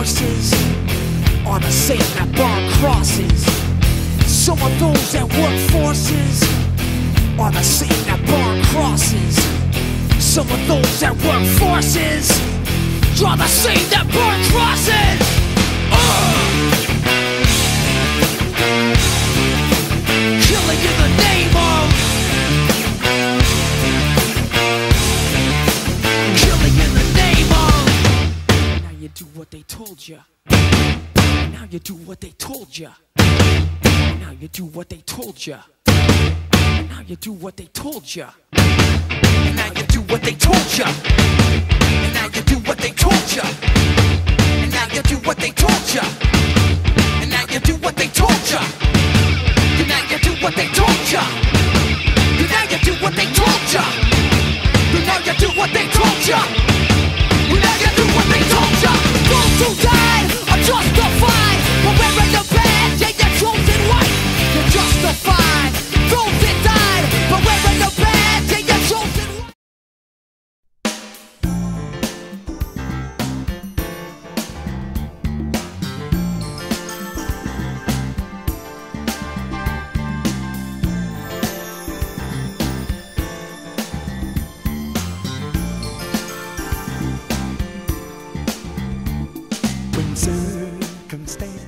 forces are the same that burn crosses. Some of those that work forces are the same that burn crosses. Some of those that work forces are the same that burn crosses. Killing in the name of, killing in the name of. Now you do what they told you. Now you do what they told you. Now you do what they told you. Now you do what they told you. Now you do what they told you. Now you do what they told you. Now you do what they told you. Now you do what they told you. Now you do what they told you. Now you do what they told you. Now you do what they told you. Now you do what they told you. Those who died are justified for wearing the badge. Yeah, you're chosen white. You're justified. Those that died for wearing the badge. Yeah, you're chosen white. When circumstance